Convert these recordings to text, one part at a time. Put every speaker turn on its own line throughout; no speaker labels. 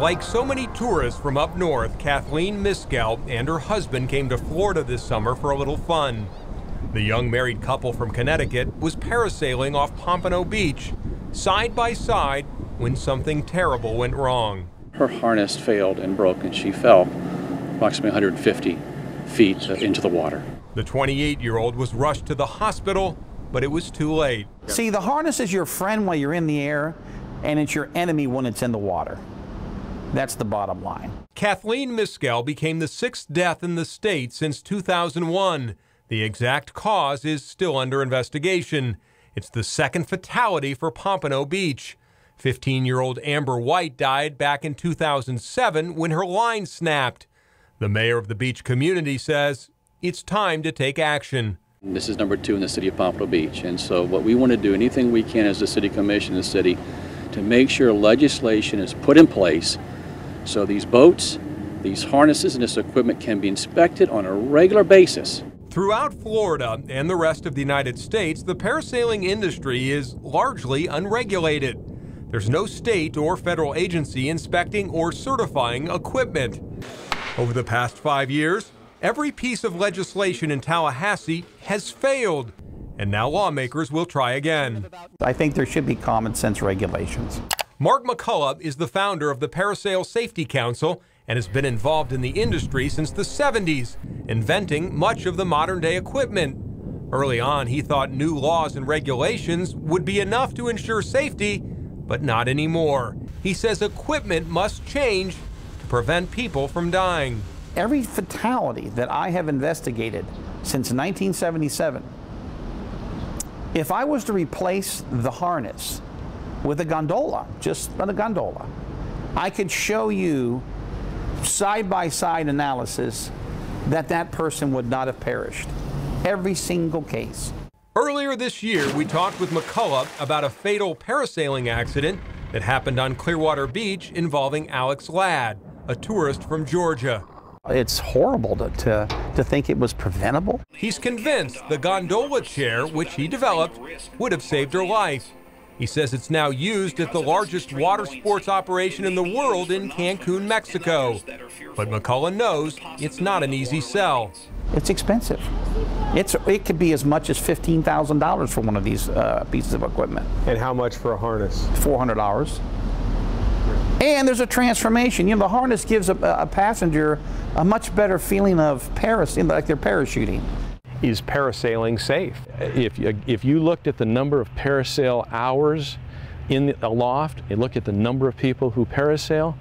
Like so many tourists from up north, Kathleen Miskell and her husband came to Florida this summer for a little fun. The young married couple from Connecticut was parasailing off Pompano Beach, side by side, when something terrible went wrong.
Her harness failed and broke, and she fell approximately 150 feet into the water.
The 28-year-old was rushed to the hospital, but it was too late.
See, the harness is your friend while you're in the air, and it's your enemy when it's in the water. That's the bottom line.
Kathleen Miskell became the 6th death in the state since 2001. The exact cause is still under investigation. It's the 2nd fatality for Pompano Beach. 15-year-old Amber White died back in 2007 when her line snapped. The mayor of the beach community says it's time to take action.
This is number 2 in the city of Pompano Beach, and so what we want to do, anything we can as the city commission in the city, to make sure legislation is put in place so these boats, these harnesses, and this equipment can be inspected on a regular basis.
Throughout Florida and the rest of the United States, the parasailing industry is largely unregulated. There's no state or federal agency inspecting or certifying equipment. Over the past 5 years, every piece of legislation in Tallahassee has failed, and now lawmakers will try again.
I think there should be common sense regulations.
Mark McCullough is the founder of the Parasail Safety Council and has been involved in the industry since the 70s, inventing much of the modern-day equipment. Early on, he thought new laws and regulations would be enough to ensure safety, but not anymore. He says equipment must change to prevent people from dying.
Every fatality that I have investigated since 1977, if I was to replace the harness with a gondola, just a gondola, I could show you side-by-side analysis that that person would not have perished. Every single case.
Earlier this year, we talked with McCullough about a fatal parasailing accident that happened on Clearwater Beach involving Alex Ladd, a tourist from Georgia.
It's horrible to think it was preventable.
He's convinced the gondola chair, which he developed, would have saved her life. He says it's now used at the largest water sports operation in the world in Cancun, Mexico. But McCullough knows it's not an easy sell.
It's expensive. It could be as much as $15,000 for one of these pieces of equipment.
And how much for a harness?
$400. And there's a transformation. You know, the harness gives a passenger a much better feeling of like they're parachuting.
Is parasailing safe? If you looked at the number of parasail hours in the loft and look at the number of people who parasail,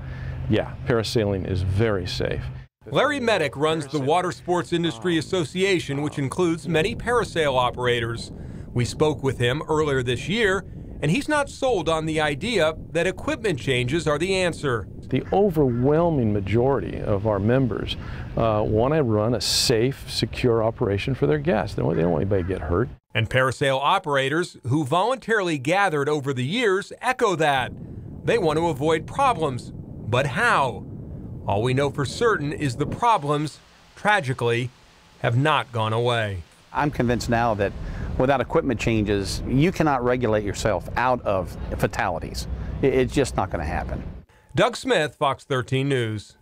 yeah, parasailing is very safe.
Larry Medic runs the Water Sports Industry Association, which includes many parasail operators. We spoke with him earlier this year, and he's not sold on the idea that equipment changes are the answer.
The overwhelming majority of our members want to run a safe, secure operation for their guests. They don't want anybody to get hurt.
And parasail operators who voluntarily gathered over the years echo that. They want to avoid problems, but how? All we know for certain is the problems, tragically, have not gone away.
I'm convinced now that without equipment changes, you cannot regulate yourself out of fatalities. It's just not going to happen.
Doug Smith, Fox 13 News.